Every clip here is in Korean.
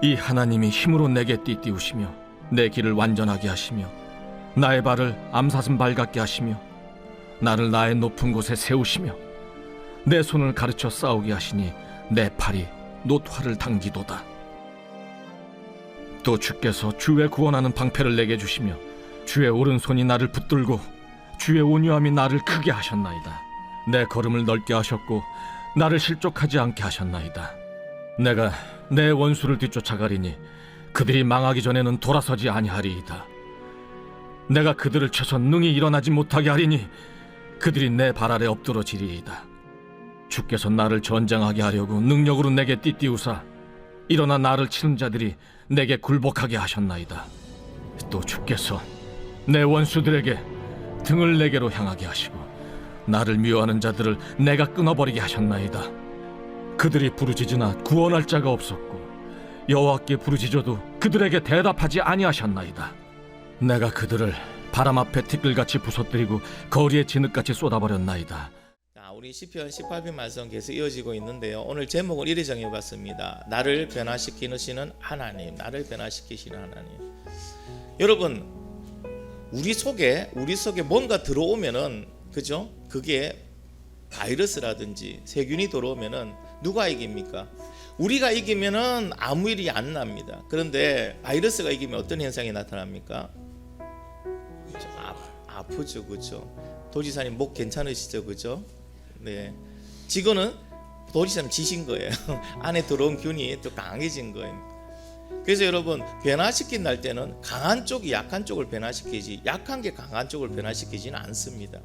이 하나님이 힘으로 내게 띠띠우시며 내 길을 완전하게 하시며 나의 발을 암사슴 발 같게 하시며 나를 나의 높은 곳에 세우시며 내 손을 가르쳐 싸우게 하시니 내 팔이 노트화를 당기도다. 또 주께서 주의 구원하는 방패를 내게 주시며 주의 오른손이 나를 붙들고 주의 온유함이 나를 크게 하셨나이다. 내 걸음을 넓게 하셨고 나를 실족하지 않게 하셨나이다. 내가 내 원수를 뒤쫓아가리니 그들이 망하기 전에는 돌아서지 아니하리이다. 내가 그들을 쳐서 능히 일어나지 못하게 하리니 그들이 내 발 아래 엎드러지리이다. 주께서 나를 전장하게 하려고 능력으로 내게 띠띠우사 일어나 나를 치는 자들이 내게 굴복하게 하셨나이다. 또 주께서 내 원수들에게 등을 내게로 향하게 하시고 나를 미워하는 자들을 내가 끊어버리게 하셨나이다. 그들이 부르짖으나 구원할 자가 없었고 여호와께 부르짖어도 그들에게 대답하지 아니하셨나이다. 내가 그들을 바람 앞에 티끌같이 부서뜨리고 거리에 진흙같이 쏟아버렸나이다. 우리 시편 18편 말씀 계속 이어지고 있는데요. 오늘 제목을 이렇게 정해봤습니다. 나를 변화시키시는 하나님, 나를 변화시키시는 하나님. 여러분, 우리 속에 뭔가 들어오면은, 그죠? 그게 바이러스라든지 세균이 들어오면은 누가 이깁니까? 우리가 이기면은 아무 일이 안 납니다. 그런데 바이러스가 이기면 어떤 현상이 나타납니까? 아프죠, 그죠? 도지사님 목 괜찮으시죠, 그죠? 네. 지금은 도지사님 지신 거예요. 안에 들어온 균이 또 강해진 거예요. 그래서 여러분, 변화시킨다 때는 강한 쪽이 약한 쪽을 변화시키지 약한 게 강한 쪽을 변화시키지는 않습니다.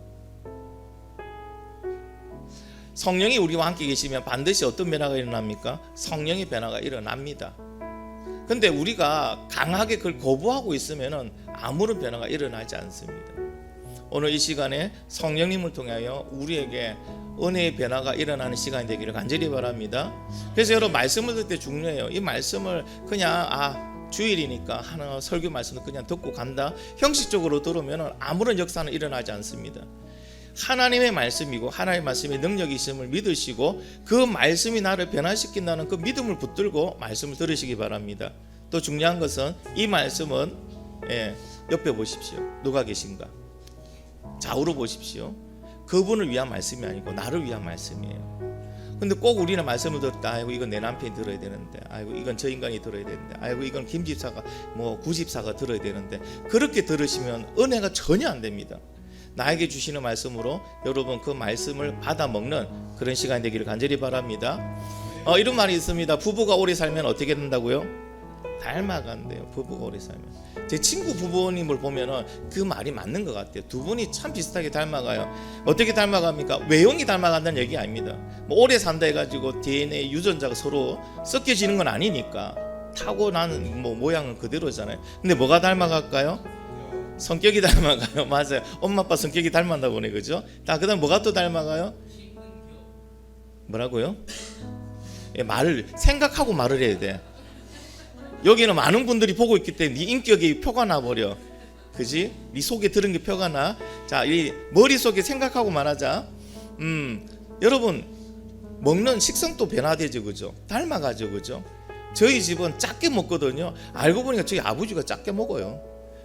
성령이 우리와 함께 계시면 반드시 어떤 변화가 일어납니까? 성령의 변화가 일어납니다. 근데 우리가 강하게 그걸 거부하고 있으면 아무런 변화가 일어나지 않습니다. 오늘 이 시간에 성령님을 통하여 우리에게 은혜의 변화가 일어나는 시간이 되기를 간절히 바랍니다. 그래서 여러분, 말씀을 듣을 때 중요해요. 이 말씀을 그냥 주일이니까 하나 설교 말씀을 그냥 듣고 간다, 형식적으로 들으면 아무런 역사는 일어나지 않습니다. 하나님의 말씀이고 하나님의 말씀에 능력이 있음을 믿으시고 그 말씀이 나를 변화시킨다는 그 믿음을 붙들고 말씀을 들으시기 바랍니다. 또 중요한 것은 이 말씀은 옆에 보십시오. 누가 계신가? 좌우로 보십시오. 그분을 위한 말씀이 아니고 나를 위한 말씀이에요. 근데 꼭 우리는 말씀을 듣다, 아이고 이건 내 남편이 들어야 되는데, 아이고 이건 저 인간이 들어야 되는데, 아이고 이건 김 집사가 구집사가 들어야 되는데, 그렇게 들으시면 은혜가 전혀 안 됩니다. 나에게 주시는 말씀으로 여러분 그 말씀을 받아 먹는 그런 시간이 되기를 간절히 바랍니다. 이런 말이 있습니다. 부부가 오래 살면 어떻게 된다고요? 닮아간대요. 부부가 오래 살면. 제 친구 부부님을 보면은 그 말이 맞는 것 같아요. 두 분이 참 비슷하게 닮아가요. 어떻게 닮아갑니까? 외형이 닮아간다는 얘기 아닙니다. 오래 산다 해가지고 DNA 유전자가 서로 섞여지는 건 아니니까 타고난 모양은 그대로잖아요. 근데 뭐가 닮아갈까요? 성격이 닮아가요. 맞아요. 엄마 아빠 성격이 닮았나 보네, 그죠? 그다음 뭐가 또 닮아가요? 뭐라고요? 말을 생각하고 말을 해야 돼. 여기는 많은 분들이 보고 있기 때문에 네 인격이 표가 나버려. 그지? 네 속에 들은 게 표가 나. 자, 이 머릿속에 생각하고 말하자. 여러분, 먹는 식성도 변화되죠, 그죠? 닮아가죠, 그죠? 저희 집은 작게 먹거든요. 알고 보니까 저희 아버지가 작게 먹어요.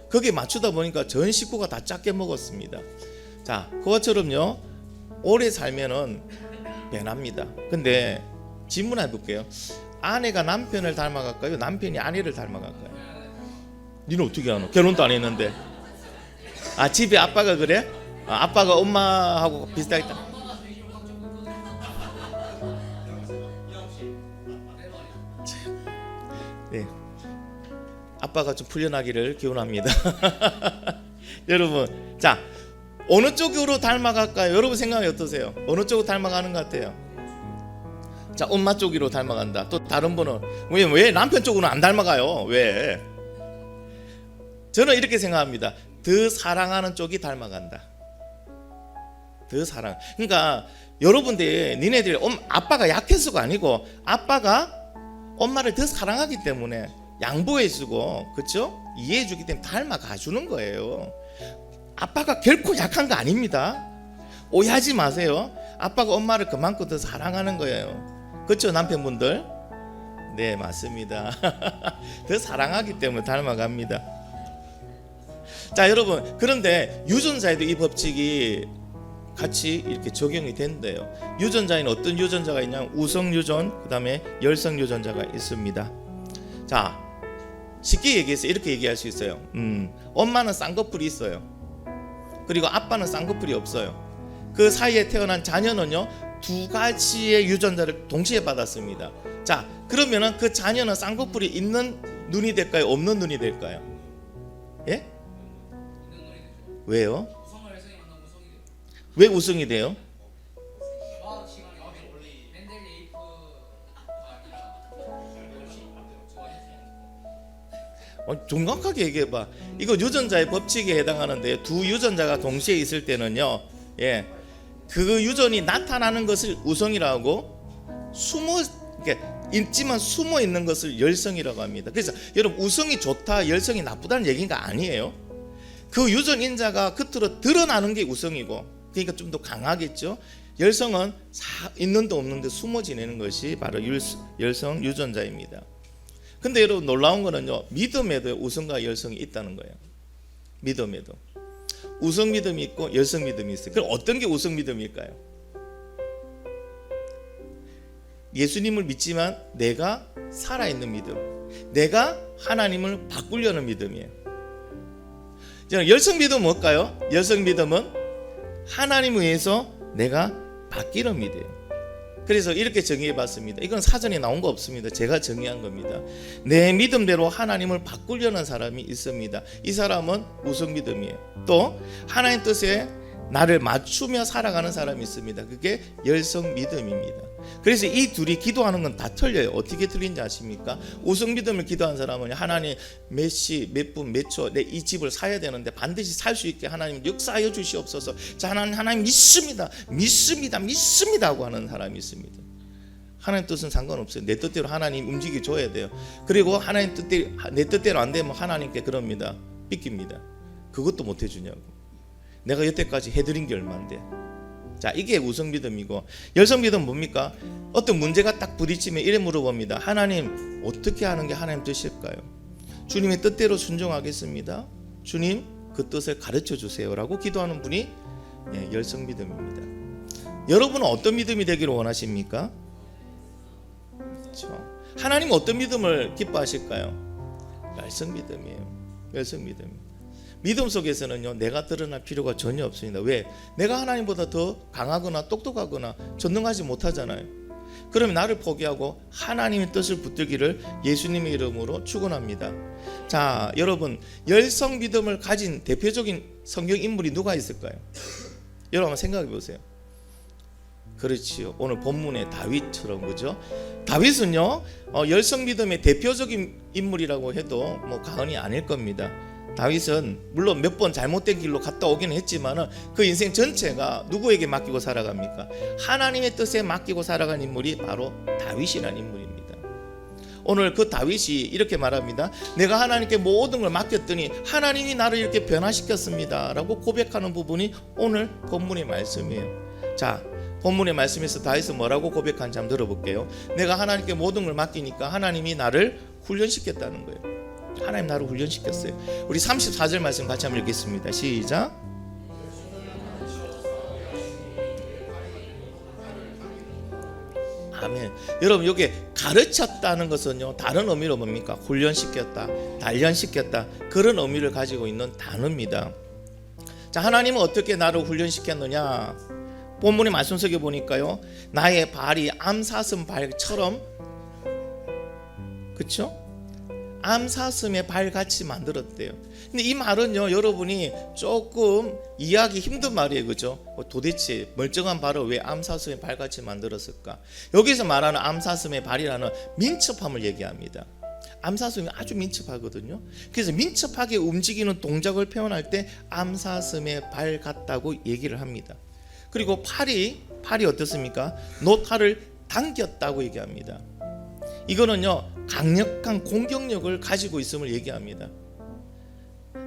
거기에 맞추다 보니까 전 식구가 다 작게 먹었습니다. 자, 그것처럼요, 오래 살면은 변합니다. 근데 질문 해볼게요. 아내가 남편을 닮아갈까요? 남편이 아내를 닮아갈까요? 니는 어떻게 아노? 결혼도 안 했는데. 집에 아빠가 그래? 아빠가 엄마하고 비슷하겠다. 네. 아빠가 좀 풀려나기를 기원합니다. 여러분, 자, 어느 쪽으로 닮아갈까요? 여러분 생각이 어떠세요? 어느 쪽으로 닮아가는 것 같아요? 자, 엄마 쪽으로 닮아간다. 또 다른 분은 왜 남편 쪽으로는 안 닮아가요? 왜? 저는 이렇게 생각합니다. 더 사랑하는 쪽이 닮아간다. 더 사랑. 그러니까 여러분들, 니네들 아빠가 약해서가 아니고 아빠가 엄마를 더 사랑하기 때문에 양보해주고, 그렇죠? 이해해주기 때문에 닮아가주는 거예요. 아빠가 결코 약한 거 아닙니다. 오해하지 마세요. 아빠가 엄마를 그만큼 더 사랑하는 거예요. 그렇죠, 남편분들? 네, 맞습니다. 더 사랑하기 때문에 닮아갑니다. 자, 여러분, 그런데 유전자에도 이 법칙이 같이 이렇게 적용이 된대요. 유전자에는 어떤 유전자가 있냐면 우성 유전, 그 다음에 열성 유전자가 있습니다. 자, 쉽게 얘기해서 이렇게 얘기할 수 있어요. 엄마는 쌍꺼풀이 있어요. 그리고 아빠는 쌍꺼풀이 없어요. 그 사이에 태어난 자녀는요, 두 가지의 유전자를 동시에 받았습니다. 자, 그러면은 그 자녀는 쌍꺼풀이 있는 눈이 될까요? 없는 눈이 될까요? 예? 왜요? 왜 우성이 돼요? 정확하게 얘기해봐. 이거 유전자의 법칙에 해당하는데 두 유전자가 동시에 있을 때는요, 예, 그 유전이 나타나는 것을 우성이라고 있지만 숨어 있는 것을 열성이라고 합니다. 그래서 여러분, 우성이 좋다, 열성이 나쁘다는 얘기가 아니에요. 그 유전 인자가 겉으로 드러나는 게 우성이고, 그러니까 좀 더 강하겠죠. 열성은 있는데 없는데 숨어 지내는 것이 바로 열성 유전자입니다. 근데 여러분, 놀라운 거는요, 믿음에도 우성과 열성이 있다는 거예요. 믿음에도 우성 믿음이 있고 열성 믿음이 있어요. 그럼 어떤 게 우성 믿음일까요? 예수님을 믿지만 내가 살아있는 믿음, 내가 하나님을 바꾸려는 믿음이에요. 열성 믿음은 뭘까요? 열성 믿음은 하나님에 의해서 내가 바뀌는 믿음이에요. 그래서 이렇게 정의해 봤습니다. 이건 사전에 나온 거 없습니다. 제가 정의한 겁니다. 내 믿음대로 하나님을 바꾸려는 사람이 있습니다. 이 사람은 우성 믿음이에요. 또 하나님 뜻에 나를 맞추며 살아가는 사람이 있습니다. 그게 열성 믿음입니다. 그래서 이 둘이 기도하는 건 다 틀려요. 어떻게 틀린지 아십니까? 우성 믿음을 기도한 사람은 하나님 몇 시, 몇 분, 몇 초 내 이 집을 사야 되는데 반드시 살 수 있게 하나님 역사하여 주시옵소서. 자, 하나님 믿습니다. 하고 하는 사람이 있습니다. 하나님 뜻은 상관없어요. 내 뜻대로 하나님 움직여 줘야 돼요. 그리고 하나님 뜻대로, 내 뜻대로 안 되면 하나님께 그럽니다. 삐깁니다. 그것도 못 해주냐고. 내가 여태까지 해드린 게 얼마인데. 자, 이게 우성 믿음이고, 열성 믿음은 뭡니까? 어떤 문제가 딱 부딪히면 이래 물어봅니다. 하나님, 어떻게 하는 게 하나님 뜻일까요? 주님의 뜻대로 순종하겠습니다. 주님, 그 뜻을 가르쳐 주세요라고 기도하는 분이 열성 믿음입니다. 여러분은 어떤 믿음이 되기를 원하십니까? 그렇죠. 하나님은 어떤 믿음을 기뻐하실까요? 열성 믿음이에요. 열성 믿음. 믿음 속에서는요, 내가 드러날 필요가 전혀 없습니다. 왜? 내가 하나님보다 더 강하거나 똑똑하거나 전능하지 못하잖아요. 그러면 나를 포기하고 하나님의 뜻을 붙들기를 예수님의 이름으로 축원합니다. 자, 여러분, 열성 믿음을 가진 대표적인 성경 인물이 누가 있을까요? 여러분 한번 생각해 보세요. 그렇지요. 오늘 본문의 다윗처럼, 그죠? 다윗은요, 열성 믿음의 대표적인 인물이라고 해도 뭐 과언이 아닐 겁니다. 다윗은 물론 몇 번 잘못된 길로 갔다 오긴 했지만 그 인생 전체가 누구에게 맡기고 살아갑니까? 하나님의 뜻에 맡기고 살아간 인물이 바로 다윗이라는 인물입니다. 오늘 그 다윗이 이렇게 말합니다. 내가 하나님께 모든 걸 맡겼더니 하나님이 나를 이렇게 변화시켰습니다 라고 고백하는 부분이 오늘 본문의 말씀이에요. 자, 본문의 말씀에서 다윗은 뭐라고 고백한지 한번 들어볼게요. 내가 하나님께 모든 걸 맡기니까 하나님이 나를 훈련시켰다는 거예요. 하나님 나를 훈련시켰어요. 우리 34절 말씀 같이 한번 읽겠습니다. 시작. 아멘. 여러분, 여기 가르쳤다는 것은요, 다른 의미로 뭡니까? 훈련시켰다, 단련시켰다, 그런 의미를 가지고 있는 단어입니다. 자, 하나님은 어떻게 나를 훈련시켰느냐? 본문의 말씀 속에 보니까요, 나의 발이 암사슴 발처럼, 그렇죠? 암사슴의 발같이 만들었대요. 근데 이 말은요, 여러분이 조금 이해하기 힘든 말이에요. 그죠? 도대체 멀쩡한 발을 왜 암사슴의 발같이 만들었을까? 여기서 말하는 암사슴의 발이라는 민첩함을 얘기합니다. 암사슴이 아주 민첩하거든요. 그래서 민첩하게 움직이는 동작을 표현할 때 암사슴의 발 같다고 얘기를 합니다. 그리고 팔이 어떻습니까? 노타를 당겼다고 얘기합니다. 이거는요, 강력한 공격력을 가지고 있음을 얘기합니다.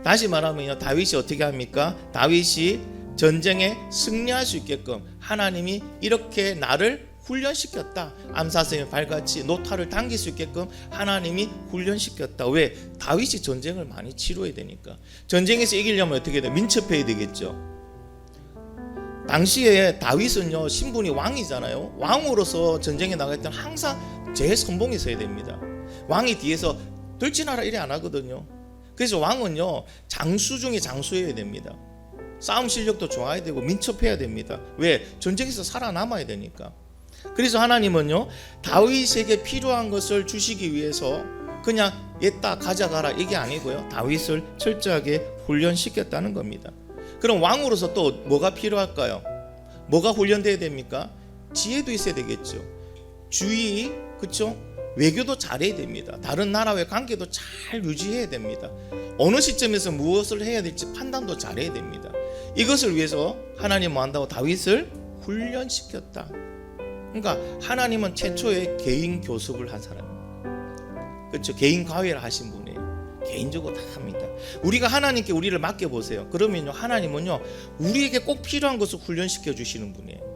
다시 말하면요, 다윗이 어떻게 합니까? 다윗이 전쟁에 승리할 수 있게끔 하나님이 이렇게 나를 훈련시켰다. 암사슴의 발같이 노타를 당길 수 있게끔 하나님이 훈련시켰다. 왜? 다윗이 전쟁을 많이 치러야 되니까. 전쟁에서 이기려면 어떻게 돼? 민첩해야 되겠죠. 당시에 다윗은요, 신분이 왕이잖아요. 왕으로서 전쟁에 나갈 때는 항상 제일 선봉에 서야 됩니다. 왕이 뒤에서 돌진하라 이래 안 하거든요. 그래서 왕은요, 장수 중에 장수여야 됩니다. 싸움 실력도 좋아야 되고 민첩해야 됩니다. 왜? 전쟁에서 살아남아야 되니까. 그래서 하나님은요, 다윗에게 필요한 것을 주시기 위해서 그냥 얘다 가져가라 이게 아니고요, 다윗을 철저하게 훈련시켰다는 겁니다. 그럼 왕으로서 또 뭐가 필요할까요? 뭐가 훈련돼야 됩니까? 지혜도 있어야 되겠죠. 주의, 그렇죠? 외교도 잘해야 됩니다. 다른 나라와의 관계도 잘 유지해야 됩니다. 어느 시점에서 무엇을 해야 될지 판단도 잘해야 됩니다. 이것을 위해서 하나님은 뭐 한다고? 다윗을 훈련시켰다. 그러니까 하나님은 최초의 개인 교습을 한 사람입니다. 그렇죠? 개인 과외를 하신 분이에요. 개인적으로 다 합니다. 우리가 하나님께 우리를 맡겨보세요. 그러면요, 하나님은요, 우리에게 꼭 필요한 것을 훈련시켜 주시는 분이에요.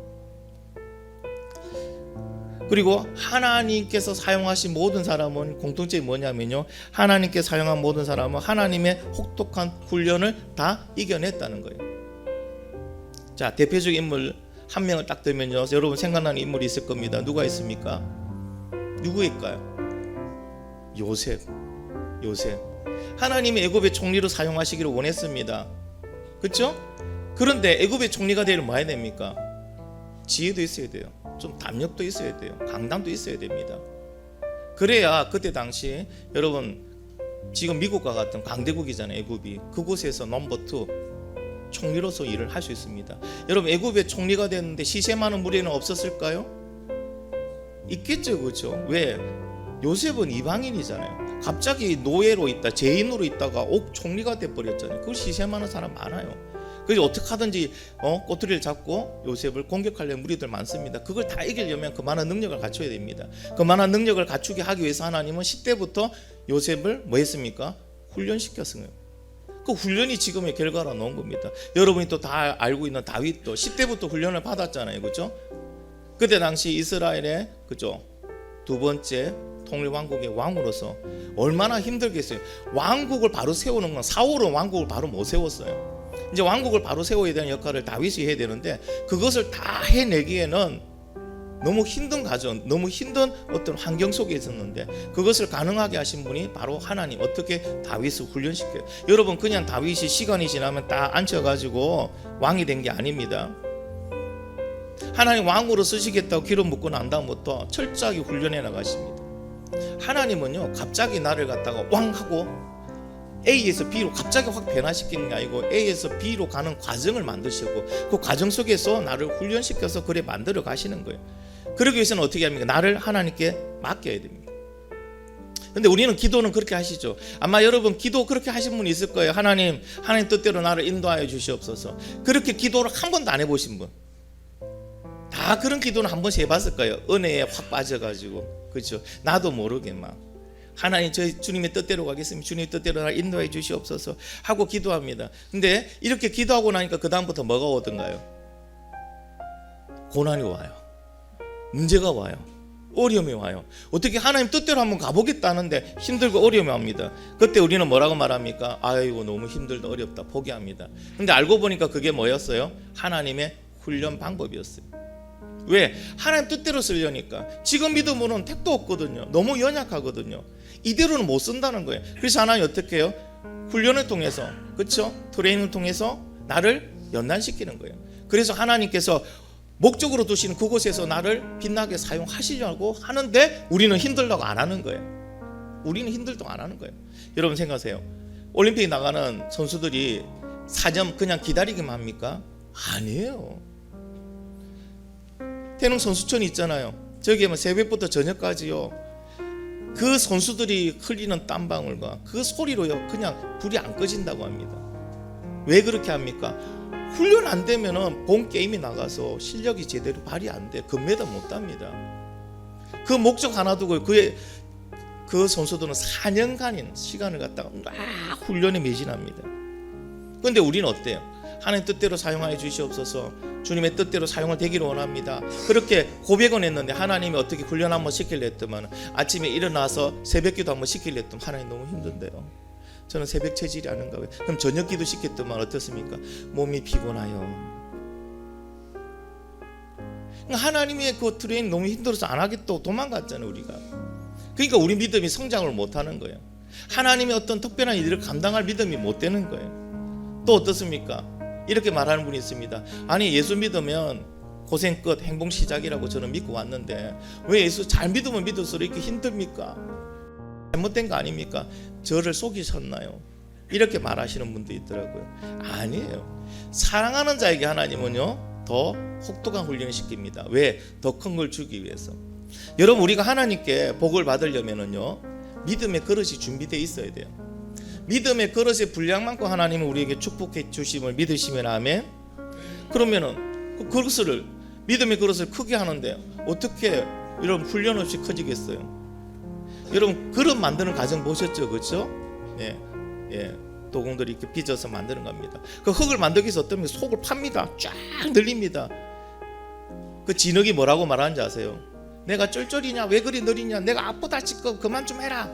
그리고 하나님께서 사용하신 모든 사람은 공통점이 뭐냐면요, 하나님께 사용한 모든 사람은 하나님의 혹독한 훈련을 다 이겨냈다는 거예요. 자, 대표적 인물 한 명을 딱 들면요, 여러분 생각나는 인물이 있을 겁니다. 누가 있습니까? 누구일까요? 요셉. 하나님이 애굽의 총리로 사용하시기를 원했습니다. 그렇죠? 그런데 애굽의 총리가 되려면 뭐 해야 됩니까? 지혜도 있어야 돼요. 좀 담력도 있어야 돼요. 강단도 있어야 됩니다. 그래야 그때 당시, 여러분 지금 미국과 같은 강대국이잖아요, 애굽이. 그곳에서 넘버 2 총리로서 일을 할 수 있습니다. 여러분, 애굽의 총리가 됐는데 시세 많은 무리는 없었을까요? 있겠죠, 그렇죠? 왜? 요셉은 이방인이잖아요. 갑자기 노예로 있다, 죄인으로 있다가 총리가 돼버렸잖아요. 그걸 시세 많은 사람 많아요. 그래서 어떻게 하든지 꼬투리를 잡고 요셉을 공격하려는 무리들 많습니다. 그걸 다 이기려면 그만한 능력을 갖춰야 됩니다. 그만한 능력을 갖추게 하기 위해서 하나님은 10대부터 요셉을 뭐 했습니까? 훈련시켰어요. 그 훈련이 지금의 결과로 나온 겁니다. 여러분이 또 다 알고 있는 다윗도 10대부터 훈련을 받았잖아요, 그렇죠? 그때 당시 이스라엘의, 그죠, 두 번째 통일왕국의 왕으로서 얼마나 힘들겠어요. 왕국을 바로 세우는 건, 사울은 왕국을 바로 못 세웠어요. 이제 왕국을 바로 세워야 되는 역할을 다윗이 해야 되는데, 그것을 다 해내기에는 너무 힘든 과정, 너무 힘든 어떤 환경 속에 있었는데, 그것을 가능하게 하신 분이 바로 하나님. 어떻게? 다윗을 훈련시켜요. 여러분, 그냥 다윗이 시간이 지나면 딱 앉혀가지고 왕이 된 게 아닙니다. 하나님 왕으로 쓰시겠다고 기름 붓고 난 다음부터 철저하게 훈련해 나가십니다. 하나님은요, 갑자기 나를 갖다가 왕하고 A에서 B로 갑자기 확 변화시키는 게 아니고 A에서 B로 가는 과정을 만드시고, 그 과정 속에서 나를 훈련시켜서 그래 만들어 가시는 거예요. 그러기 위해서는 어떻게 합니까? 나를 하나님께 맡겨야 됩니다. 근데 우리는 기도는 그렇게 하시죠. 아마 여러분 기도 그렇게 하신 분이 있을 거예요. 하나님 뜻대로 나를 인도하여 주시옵소서. 그렇게 기도를 한 번도 안 해보신 분, 다 그런 기도는 한 번씩 해봤을 거예요. 은혜에 확 빠져가지고, 그렇죠? 나도 모르게 막 하나님, 저희 주님의 뜻대로 가겠습니다. 주님의 뜻대로 나를 인도해 주시옵소서 하고 기도합니다. 근데 이렇게 기도하고 나니까 그 다음부터 뭐가 오던가요? 고난이 와요. 문제가 와요. 어려움이 와요. 어떻게 하나님 뜻대로 한번 가보겠다는데 힘들고 어려움이 옵니다. 그때 우리는 뭐라고 말합니까? 아이고 너무 힘들다, 어렵다, 포기합니다. 근데 알고 보니까 그게 뭐였어요? 하나님의 훈련 방법이었어요. 왜? 하나님 뜻대로 쓰려니까. 지금 믿음으로는 택도 없거든요. 너무 연약하거든요. 이대로는 못 쓴다는 거예요. 그래서 하나님 어떻게 해요? 훈련을 통해서, 그렇죠? 트레이닝을 통해서 나를 연단시키는 거예요. 그래서 하나님께서 목적으로 두시는 그곳에서 나를 빛나게 사용하시려고 하는데, 우리는 힘들다고 안 하는 거예요. 우리는 힘들다고 안 하는 거예요. 여러분 생각하세요. 올림픽 나가는 선수들이 4점 그냥 기다리기만 합니까? 아니에요. 태릉 선수촌이 있잖아요. 저기 새벽부터 저녁까지요, 그 선수들이 흘리는 땀방울과 그 소리로요, 그냥 불이 안 꺼진다고 합니다. 왜 그렇게 합니까? 훈련 안 되면은 본 게임이 나가서 실력이 제대로 발휘 안 돼. 금메달 못 땁니다. 그 목적 하나 두고 그 선수들은 4년간인 시간을 갖다가 훈련에 매진합니다. 그런데 우리는 어때요? 하나님 뜻대로 사용하여 주시옵소서. 주님의 뜻대로 사용을 되기를 원합니다. 그렇게 고백은 했는데 하나님이 어떻게 훈련 한번 시킬래 했더만 아침에 일어나서 새벽기도 한번 시킬래 했더만 하나님 너무 힘든데요. 저는 새벽 체질이 아닌가 봐요. 그럼 저녁기도 시켰더만 어떻습니까? 몸이 피곤해요. 하나님의 그 트레이닝 너무 힘들어서 안 하겠다고 도망갔잖아요, 우리가. 그러니까 우리 믿음이 성장을 못하는 거예요. 하나님의 어떤 특별한 일을 감당할 믿음이 못 되는 거예요. 또 어떻습니까? 이렇게 말하는 분이 있습니다. 아니, 예수 믿으면 고생 끝, 행복 시작이라고 저는 믿고 왔는데 왜 예수 잘 믿으면 믿을수록 이렇게 힘듭니까? 잘못된 거 아닙니까? 저를 속이셨나요? 이렇게 말하시는 분도 있더라고요. 아니에요. 사랑하는 자에게 하나님은요 더 혹독한 훈련을 시킵니다. 왜? 더 큰 걸 주기 위해서. 여러분, 우리가 하나님께 복을 받으려면은요 믿음의 그릇이 준비되어 있어야 돼요. 믿음의 그릇의 분량만큼 하나님은 우리에게 축복해 주심을 믿으시면 아멘. 그러면은 그 그릇을, 믿음의 그릇을 크게 하는데 어떻게 여러분 훈련 없이 커지겠어요? 여러분, 그릇 만드는 과정 보셨죠, 그렇죠? 예, 예, 도공들이 이렇게 빚어서 만드는 겁니다. 그 흙을 만들기 위해서 어떤 속을 팝니다. 쫙 늘립니다. 그 진흙이 뭐라고 말하는지 아세요? 내가 쫄쫄이냐, 왜 그리 느리냐, 내가 아프다 치고 그만 좀 해라.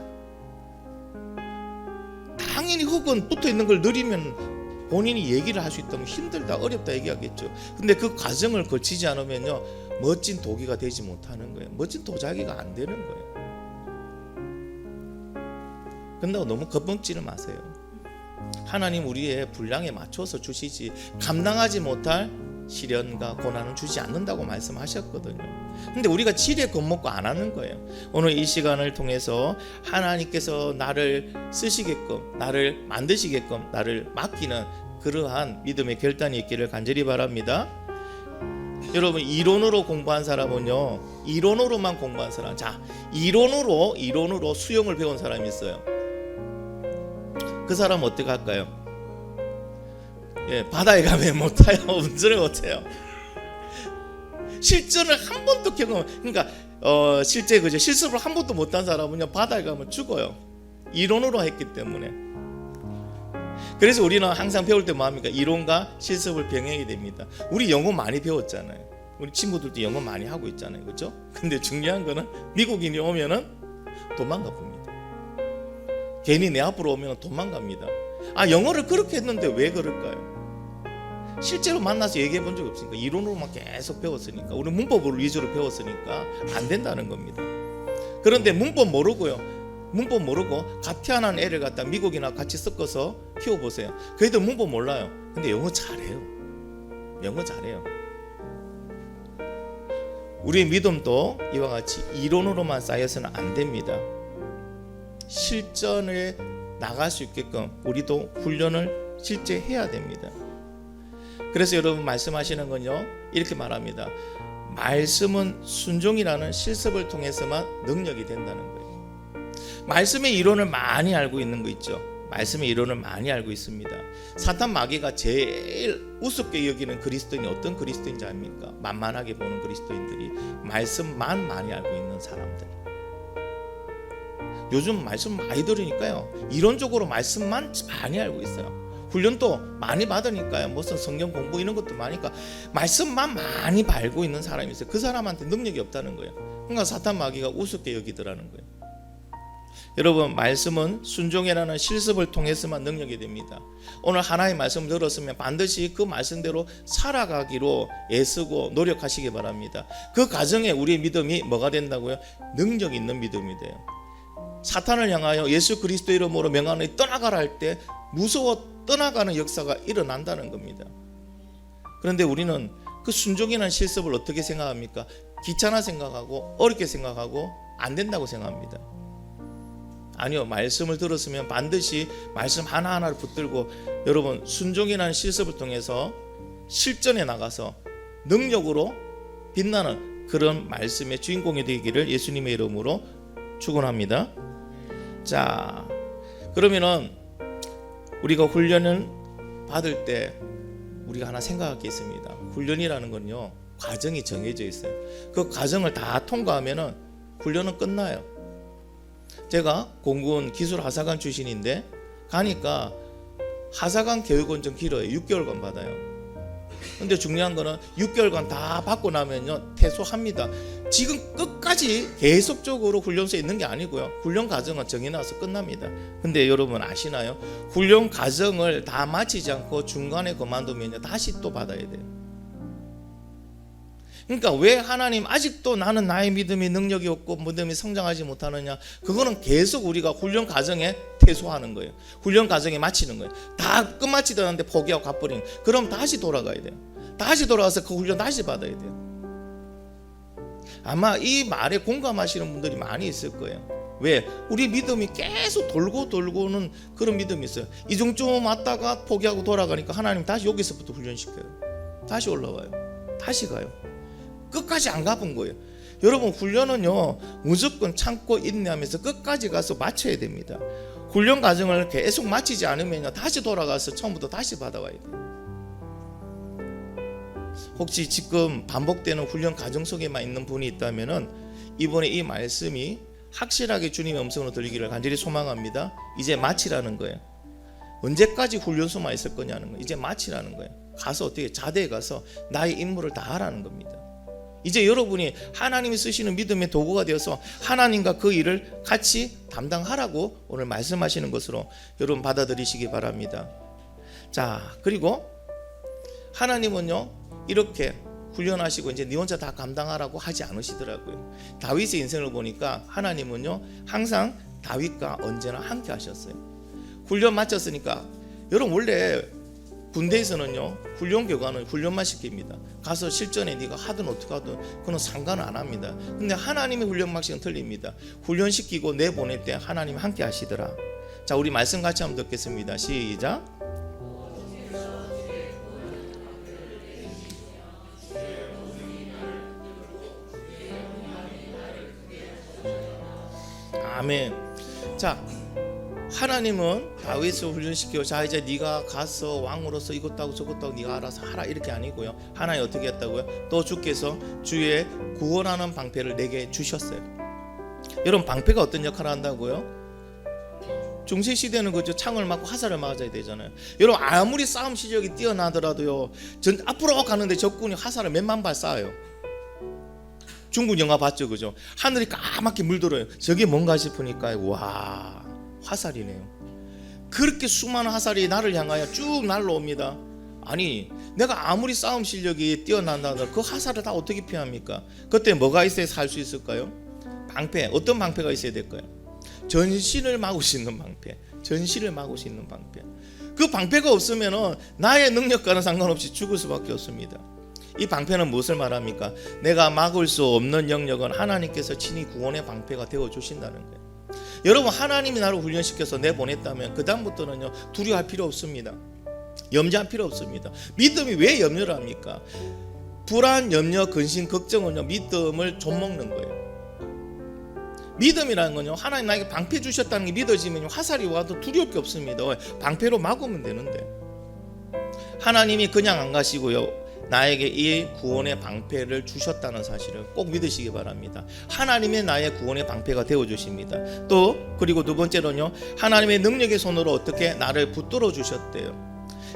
당연히 흙은 붙어 있는 걸 느리면 본인이 얘기를 할 수 있다면 힘들다, 어렵다 얘기하겠죠. 근데 그 과정을 거치지 않으면요 멋진 도기가 되지 못하는 거예요. 멋진 도자기가 안 되는 거예요. 근데 너무 겁먹지는 마세요. 하나님 우리의 분량에 맞춰서 주시지 감당하지 못할 시련과 고난은 주지 않는다고 말씀하셨거든요. 근데 우리가 지레 겁먹고 안 하는 거예요. 오늘 이 시간을 통해서 하나님께서 나를 쓰시게끔, 나를 만드시게끔, 나를 맡기는 그러한 믿음의 결단이 있기를 간절히 바랍니다. 여러분, 이론으로 공부한 사람은요, 이론으로만 공부한 사람, 자, 이론으로 수영을 배운 사람이 있어요. 그 사람은 어떻게 할까요? 예, 바다에 가면 못 타요. 운전을 못 해요. 실전을 한 번도 경험, 그러니까 실제 그죠, 실습을 한 번도 못한 사람은요 바다에 가면 죽어요. 이론으로 했기 때문에. 그래서 우리는 항상 배울 때 뭐합니까? 이론과 실습을 병행해야 됩니다. 우리 영어 많이 배웠잖아요. 우리 친구들도 영어 많이 하고 있잖아요, 그렇죠? 근데 중요한 거는 미국인이 오면은 도망가 봅니다. 괜히 내 앞으로 오면 도망갑니다. 아, 영어를 그렇게 했는데 왜 그럴까요? 실제로 만나서 얘기해 본 적이 없으니까, 이론으로만 계속 배웠으니까, 우리 문법을 위주로 배웠으니까 안 된다는 겁니다. 그런데 문법 모르고 갓 태어난 애를 갖다 미국이나 같이 섞어서 키워보세요. 그 애들 문법 몰라요. 근데 영어 잘해요. 우리의 믿음도 이와 같이 이론으로만 쌓여서는 안 됩니다. 실전에 나갈 수 있게끔 우리도 훈련을 실제 해야 됩니다. 그래서 여러분, 말씀하시는 건요 이렇게 말합니다. 말씀은 순종이라는 실습을 통해서만 능력이 된다는 거예요. 말씀의 이론을 많이 알고 있는 거 있죠. 말씀의 이론을 많이 알고 있습니다. 사탄 마귀가 제일 우습게 여기는 그리스도인이 어떤 그리스도인지 압니까? 만만하게 보는 그리스도인들이 말씀만 많이 알고 있는 사람들. 요즘 말씀 많이 들으니까요 이론적으로 말씀만 많이 알고 있어요. 훈련도 많이 받으니까요 무슨 성경 공부 이런 것도 많으니까 말씀만 많이 알고 있는 사람이 있어요. 그 사람한테 능력이 없다는 거예요. 그러니까 사탄 마귀가 우습게 여기더라는 거예요. 여러분, 말씀은 순종이라는 실습을 통해서만 능력이 됩니다. 오늘 하나의 말씀을 들었으면 반드시 그 말씀대로 살아가기로 애쓰고 노력하시기 바랍니다. 그 과정에 우리의 믿음이 뭐가 된다고요? 능력 있는 믿음이 돼요. 사탄을 향하여 예수 그리스도 이름으로 명하노니 떠나가라 할 때 무서워 떠나가는 역사가 일어난다는 겁니다. 그런데 우리는 그 순종이라는 실습을 어떻게 생각합니까? 귀찮아 생각하고 어렵게 생각하고 안 된다고 생각합니다. 아니요, 말씀을 들었으면 반드시 말씀 하나하나를 붙들고 여러분, 순종이라는 실습을 통해서 실전에 나가서 능력으로 빛나는 그런 말씀의 주인공이 되기를 예수님의 이름으로 축원합니다. 자, 그러면은 우리가 훈련을 받을 때 우리가 하나 생각할 게 있습니다. 훈련이라는 건요 과정이 정해져 있어요. 그 과정을 다 통과하면은 훈련은 끝나요. 제가 공군 기술하사관 출신인데 가니까 하사관 교육은 좀 길어요. 6개월간 받아요. 근데 중요한 거는 6개월간 다 받고 나면요 퇴소합니다. 지금 끝까지 계속적으로 훈련소에 있는 게 아니고요. 훈련 과정은 정해놔서 끝납니다. 근데 여러분 아시나요? 훈련 과정을 다 마치지 않고 중간에 그만두면 다시 또 받아야 돼요. 그러니까 왜 하나님 아직도 나는 나의 믿음이 능력이 없고 믿음이 성장하지 못하느냐? 그거는 계속 우리가 훈련 과정에 퇴소하는 거예요. 훈련 과정에 마치는 거예요. 다 끝마치도 않는데 포기하고 가버리는. 그럼 다시 돌아가야 돼요. 다시 돌아가서 그 훈련 다시 받아야 돼요. 아마 이 말에 공감하시는 분들이 많이 있을 거예요. 왜? 우리 믿음이 계속 돌고 돌고는 그런 믿음이 있어요. 이 정도 왔다가 포기하고 돌아가니까 하나님 다시 여기서부터 훈련시켜요. 다시 올라와요. 다시 가요. 끝까지 안 가본 거예요. 여러분 훈련은요 무조건 참고 인내하면서 끝까지 가서 마쳐야 됩니다. 훈련 과정을 계속 마치지 않으면 다시 돌아가서 처음부터 다시 받아와야 돼요. 혹시 지금 반복되는 훈련 과정 속에만 있는 분이 있다면 이번에 이 말씀이 확실하게 주님의 음성으로 들리기를 간절히 소망합니다. 이제 마치라는 거예요. 언제까지 훈련소만 있을 거냐는 거예요. 이제 마치라는 거예요. 가서 어떻게 자대에 가서 나의 임무를 다 하라는 겁니다. 이제 여러분이 하나님이 쓰시는 믿음의 도구가 되어서 하나님과 그 일을 같이 담당하라고 오늘 말씀하시는 것으로 여러분 받아들이시기 바랍니다. 자, 그리고 하나님은요 이렇게 훈련하시고 이제 네 혼자 다 감당하라고 하지 않으시더라고요. 다윗의 인생을 보니까 하나님은요 항상 다윗과 언제나 함께 하셨어요. 훈련 마쳤으니까 여러분 원래 군대에서는요 훈련 교관은 훈련만 시킵니다. 가서 실전에 네가 하든 어떻게 하든 그건 상관은 안 합니다. 근데 하나님의 훈련 방식은 틀립니다. 훈련시키고 내보낼 때 하나님이 함께 하시더라. 자, 우리 말씀 같이 한번 듣겠습니다. 시작. 아멘. 자, 하나님은 다윗을 훈련시키고 자 이제 네가 가서 왕으로서 이것도 하고 저것도 하고 네가 알아서 하라 이렇게 아니고요. 하나님 어떻게 했다고요? 또 주께서 주의 구원하는 방패를 내게 주셨어요. 여러분 방패가 어떤 역할을 한다고요? 중세시대는 그죠 창을 맞고 화살을 맞아야 되잖아요. 여러분 아무리 싸움 실력이 뛰어나더라도요 전 앞으로 가는데 적군이 화살을 몇만 발 쏴요. 중국 영화 봤죠, 그죠? 하늘이 까맣게 물들어요. 저게 뭔가 싶으니까 와 화살이네요. 그렇게 수많은 화살이 나를 향하여 쭉 날라옵니다. 아니 내가 아무리 싸움 실력이 뛰어난다더라도 그 화살을 다 어떻게 피합니까? 그때 뭐가 있어야 살 수 있을까요? 방패. 어떤 방패가 있어야 될까요? 전신을 막을 수 있는 방패. 전신을 막을 수 있는 방패. 그 방패가 없으면 나의 능력과는 상관없이 죽을 수밖에 없습니다. 이 방패는 무엇을 말합니까? 내가 막을 수 없는 영역은 하나님께서 친히 구원의 방패가 되어주신다는 거예요. 여러분 하나님이 나를 훈련시켜서 내보냈다면 그 다음부터는요 두려워할 필요 없습니다. 염려할 필요 없습니다. 믿음이 왜 염려를 합니까? 불안, 염려, 근심, 걱정은요 믿음을 좀먹는 거예요. 믿음이라는 건요 하나님 나에게 방패 주셨다는 게 믿어지면 화살이 와도 두려울 게 없습니다. 방패로 막으면 되는데 하나님이 그냥 안 가시고요 나에게 이 구원의 방패를 주셨다는 사실을 꼭 믿으시기 바랍니다. 하나님의 나의 구원의 방패가 되어주십니다. 또 그리고 두 번째로는요 하나님의 능력의 손으로 어떻게 나를 붙들어 주셨대요.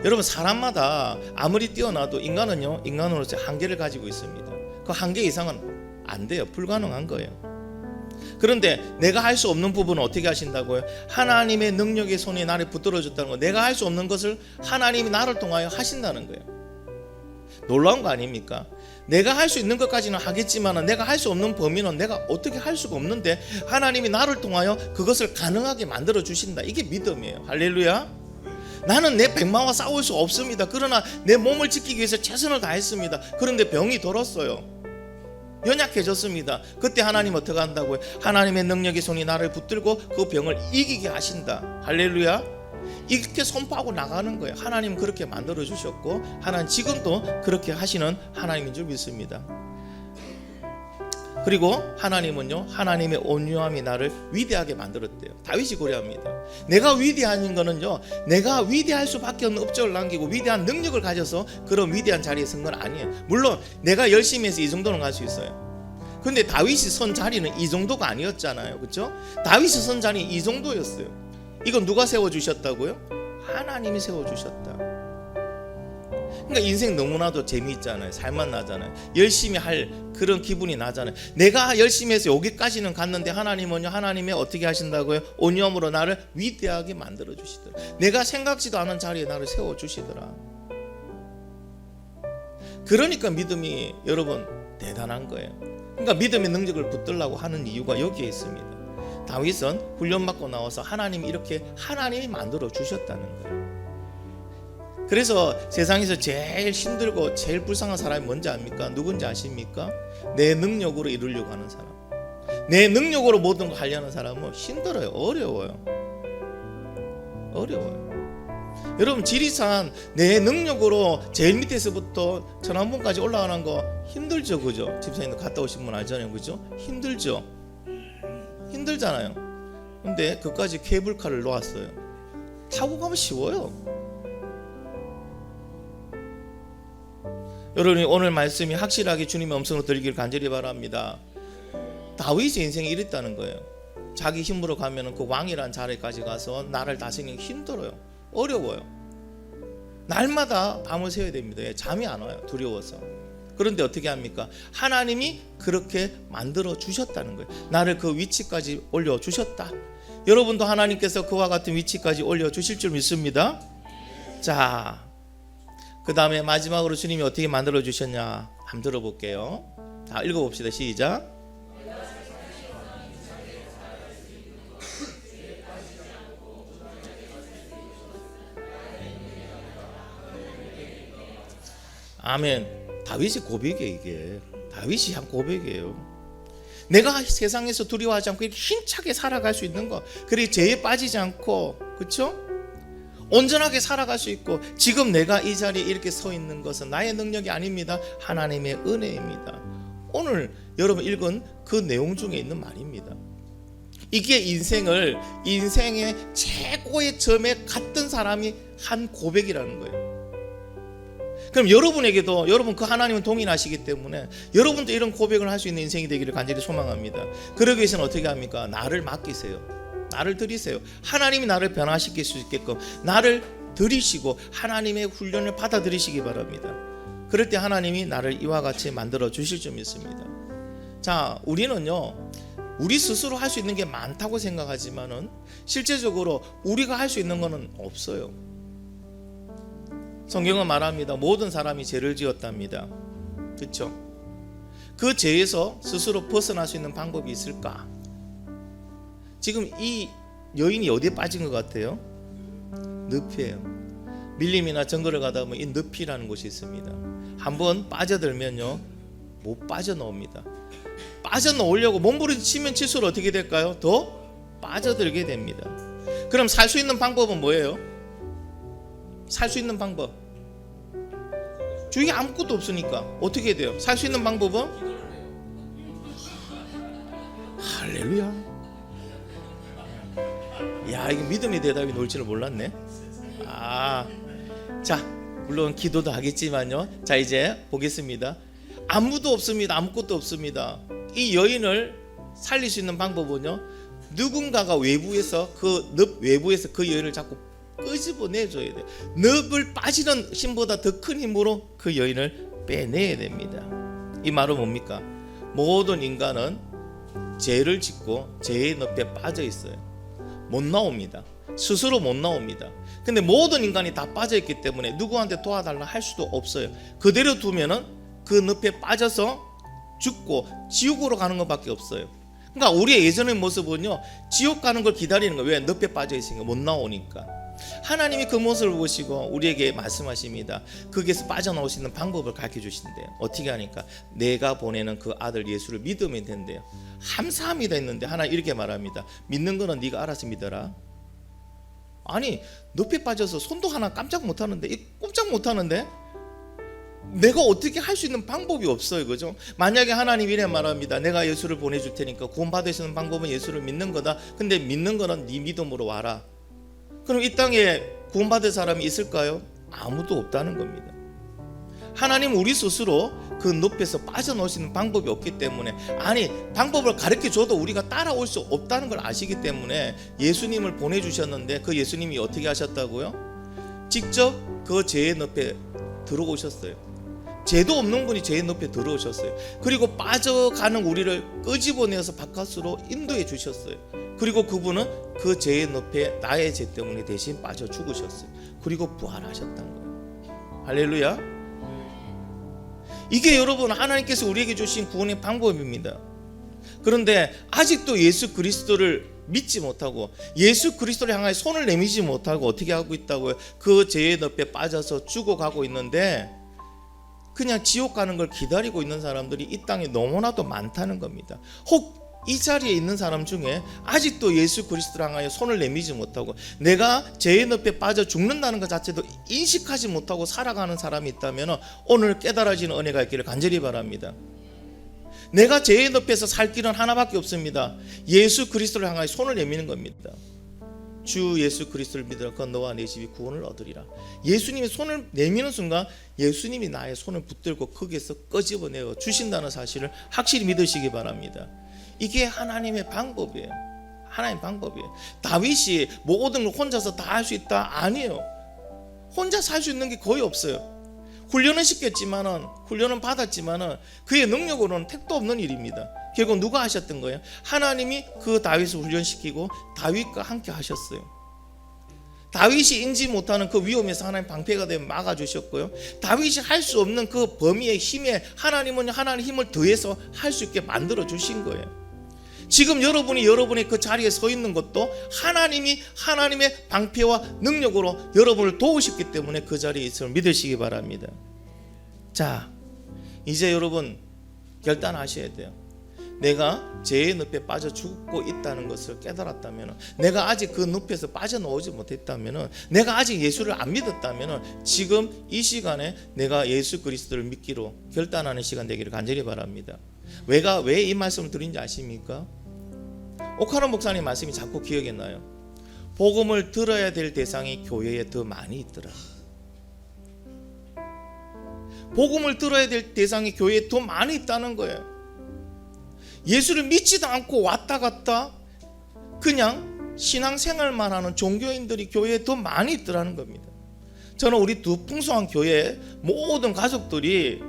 여러분 사람마다 아무리 뛰어나도 인간은요 인간으로서 한계를 가지고 있습니다. 그 한계 이상은 안 돼요. 불가능한 거예요. 그런데 내가 할 수 없는 부분은 어떻게 하신다고요? 하나님의 능력의 손이 나를 붙들어 줬다는 거. 내가 할 수 없는 것을 하나님이 나를 통하여 하신다는 거예요. 놀라운 거 아닙니까? 내가 할 수 있는 것까지는 하겠지만 내가 할 수 없는 범위는 내가 어떻게 할 수가 없는데 하나님이 나를 통하여 그것을 가능하게 만들어 주신다. 이게 믿음이에요. 할렐루야. 나는 내 백마와 싸울 수 없습니다. 그러나 내 몸을 지키기 위해서 최선을 다했습니다. 그런데 병이 들었어요. 연약해졌습니다. 그때 하나님 어떻게 한다고요? 하나님의 능력의 손이 나를 붙들고 그 병을 이기게 하신다. 할렐루야. 이렇게 선포하고 나가는 거예요. 하나님 그렇게 만들어 주셨고 하나님 지금도 그렇게 하시는 하나님인 줄 믿습니다. 그리고 하나님은요 하나님의 온유함이 나를 위대하게 만들었대요. 다윗이 고려합니다. 내가 위대한 거는요 내가 위대할 수밖에 없는 업적을 남기고 위대한 능력을 가져서 그런 위대한 자리에 선 건 아니에요. 물론 내가 열심히 해서 이 정도는 갈 수 있어요. 근데 다윗이 선 자리는 이 정도가 아니었잖아요. 그렇죠? 다윗이 선 자리는 이 정도였어요. 이건 누가 세워주셨다고요? 하나님이 세워주셨다. 그러니까 인생 너무나도 재미있잖아요. 살만 나잖아요. 열심히 할 그런 기분이 나잖아요. 내가 열심히 해서 여기까지는 갔는데 하나님은요, 하나님이 어떻게 하신다고요? 온유함으로 나를 위대하게 만들어 주시더라. 내가 생각지도 않은 자리에 나를 세워 주시더라. 그러니까 믿음이 여러분 대단한 거예요. 그러니까 믿음의 능력을 붙들라고 하는 이유가 여기에 있습니다. 다윗은 훈련받고 나와서 하나님이 이렇게 하나님이 만들어 주셨다는 거예요. 그래서 세상에서 제일 힘들고 제일 불쌍한 사람이 뭔지 압니까? 누군지 아십니까? 내 능력으로 이루려고 하는 사람. 내 능력으로 모든 걸 하려는 사람은 힘들어요. 어려워요. 여러분 지리산 내 능력으로 제일 밑에서부터 천안봉까지 올라가는 거 힘들죠, 그죠? 집사님도 갔다 오신 분 알잖아요, 그죠? 힘들잖아요. 근데 그까지 케이블카를 놓았어요. 타고 가면 쉬워요. 여러분이 오늘 말씀이 확실하게 주님의 음성으로 들리기를 간절히 바랍니다. 다윗의 인생이 이랬다는 거예요. 자기 힘으로 가면 그 왕이란 자리까지 가서 나를 다스리는 게 힘들어요. 어려워요. 날마다 밤을 새야 됩니다. 잠이 안 와요. 두려워서. 그런데 어떻게 합니까? 하나님이 그렇게 만들어 주셨다는 거예요. 나를 그 위치까지 올려 주셨다. 여러분도 하나님께서 그와 같은 위치까지 올려 주실 줄 믿습니다. 자, 그 다음에 마지막으로 주님이 어떻게 만들어 주셨냐 한번 들어볼게요. 자, 읽어봅시다. 시작. 아멘. 다윗의 고백이에요. 이게 다윗이 한 고백이에요. 내가 세상에서 두려워하지 않고 힘차게 살아갈 수 있는 거, 그리고 죄에 빠지지 않고, 그렇죠? 온전하게 살아갈 수 있고, 지금 내가 이 자리에 이렇게 서 있는 것은 나의 능력이 아닙니다. 하나님의 은혜입니다. 오늘 여러분 읽은 그 내용 중에 있는 말입니다. 이게 인생의 최고의 점에 갔던 사람이 한 고백이라는 거예요. 그럼 여러분에게도, 여러분 그 하나님은 동일하시기 때문에 여러분도 이런 고백을 할 수 있는 인생이 되기를 간절히 소망합니다. 그러기 위해서는 어떻게 합니까? 나를 맡기세요. 나를 드리세요. 하나님이 나를 변화시킬 수 있게끔 나를 드리시고 하나님의 훈련을 받아들이시기 바랍니다. 그럴 때 하나님이 나를 이와 같이 만들어 주실 줄 믿습니다. 자, 우리는요, 우리 스스로 할 수 있는 게 많다고 생각하지만은 실제적으로 우리가 할 수 있는 거는 없어요. 성경은 말합니다. 모든 사람이 죄를 지었답니다. 그렇죠? 그 죄에서 스스로 벗어날 수 있는 방법이 있을까? 지금 이 여인이 어디에 빠진 것 같아요? 늪이에요. 밀림이나 정글을 가다 보면 이 늪이라는 곳이 있습니다. 한번 빠져들면요, 못 빠져나옵니다. 빠져나오려고 몸부림치면 칠수록 어떻게 될까요? 더 빠져들게 됩니다. 그럼 살 수 있는 방법은 뭐예요? 살 수 있는 방법, 주위에 아무것도 없으니까 어떻게 돼요? 살 수 있는 방법은? 할렐루야. 야, 이게 믿음의 대답이 놓을 줄을 몰랐네. 자, 물론 기도도 하겠지만요. 자, 이제 보겠습니다. 아무도 없습니다. 아무것도 없습니다. 이 여인을 살릴 수 있는 방법은요, 누군가가 외부에서 그 늪 외부에서 그 여인을 자꾸 끄집어내줘야 돼. 늪을 빠지는 힘보다 더 큰 힘으로 그 여인을 빼내야 됩니다. 이 말은 뭡니까? 모든 인간은 죄를 짓고 죄의 늪에 빠져 있어요. 못 나옵니다. 스스로 못 나옵니다. 근데 모든 인간이 다 빠져 있기 때문에 누구한테 도와달라 할 수도 없어요. 그대로 두면은 그 늪에 빠져서 죽고 지옥으로 가는 것밖에 없어요. 그러니까 우리의 예전의 모습은요, 지옥 가는 걸 기다리는 거예요. 왜? 늪에 빠져 있으니까, 못 나오니까. 하나님이 그 모습을 보시고 우리에게 말씀하십니다. 거기에서 빠져나올 수 있는 방법을 가르쳐 주신대요. 어떻게 하니까? 내가 보내는 그 아들 예수를 믿으면 된대요. 감사합니다 했는데 하나 이렇게 말합니다. 믿는 거는 네가 알아서 믿어라. 아니, 늪에 빠져서 손도 하나 깜짝 못하는데, 꼼짝 못하는데 내가 어떻게 할 수 있는 방법이 없어요. 그죠? 만약에 하나님이 이래 말합니다. 내가 예수를 보내줄 테니까 구원받으시는 방법은 예수를 믿는 거다. 근데 믿는 거는 네 믿음으로 와라. 그럼 이 땅에 구원받을 사람이 있을까요? 아무도 없다는 겁니다. 하나님은 우리 스스로 그 늪에서 빠져나올 수 있는 방법이 없기 때문에, 아니, 방법을 가르쳐줘도 우리가 따라올 수 없다는 걸 아시기 때문에 예수님을 보내주셨는데, 그 예수님이 어떻게 하셨다고요? 직접 그 죄의 늪에 들어오셨어요. 죄도 없는 분이 죄의 늪에 들어오셨어요. 그리고 빠져가는 우리를 끄집어내어서 바깥으로 인도해 주셨어요. 그리고 그분은 그 죄의 늪에 나의 죄 때문에 대신 빠져 죽으셨어요. 그리고 부활하셨던 거예요. 할렐루야. 이게 여러분 하나님께서 우리에게 주신 구원의 방법입니다. 그런데 아직도 예수 그리스도를 믿지 못하고 예수 그리스도를 향하여 손을 내밀지 못하고 어떻게 하고 있다고요? 그 죄의 늪에 빠져서 죽어가고 있는데 그냥 지옥 가는 걸 기다리고 있는 사람들이 이 땅에 너무나도 많다는 겁니다. 혹 이 자리에 있는 사람 중에 아직도 예수 그리스도를 향하여 손을 내밀지 못하고 내가 죄의 늪에 빠져 죽는다는 것 자체도 인식하지 못하고 살아가는 사람이 있다면 오늘 깨달아지는 은혜가 있기를 간절히 바랍니다. 내가 죄의 늪에서 살 길은 하나밖에 없습니다. 예수 그리스도를 향하여 손을 내미는 겁니다. 주 예수 그리스도를 믿으라 그 너와 내 집이 구원을 얻으리라. 예수님이 손을 내미는 순간 예수님이 나의 손을 붙들고 거기에서 끄집어내어 주신다는 사실을 확실히 믿으시기 바랍니다. 이게 하나님의 방법이에요. 하나님의 방법이에요. 다윗이 모든 걸 혼자서 다 할 수 있다? 아니에요. 혼자서 할 수 있는 게 거의 없어요. 훈련은 시켰지만은 훈련은 받았지만은 그의 능력으로는 택도 없는 일입니다. 결국 누가 하셨던 거예요? 하나님이 그 다윗을 훈련시키고 다윗과 함께 하셨어요. 다윗이 인지 못하는 그 위험에서 하나님 방패가 되어 막아주셨고요. 다윗이 할 수 없는 그 범위의 힘에 하나님은 하나님의 힘을 더해서 할 수 있게 만들어 주신 거예요. 지금 여러분의 그 자리에 서 있는 것도 하나님이 하나님의 방패와 능력으로 여러분을 도우셨기 때문에 그 자리에 있음을 믿으시기 바랍니다. 자, 이제 여러분 결단하셔야 돼요. 내가 죄의 늪에 빠져 죽고 있다는 것을 깨달았다면, 내가 아직 그 늪에서 빠져나오지 못했다면, 내가 아직 예수를 안 믿었다면 지금 이 시간에 내가 예수 그리스도를 믿기로 결단하는 시간 되기를 간절히 바랍니다. 왜 이 말씀을 드린지 아십니까? 오카론 목사님 말씀이 자꾸 기억에 나요. 복음을 들어야 될 대상이 교회에 더 많이 있더라. 복음을 들어야 될 대상이 교회에 더 많이 있다는 거예요. 예수를 믿지도 않고 왔다 갔다 그냥 신앙생활만 하는 종교인들이 교회에 더 많이 있더라는 겁니다. 저는 우리 두 풍성한 교회 모든 가족들이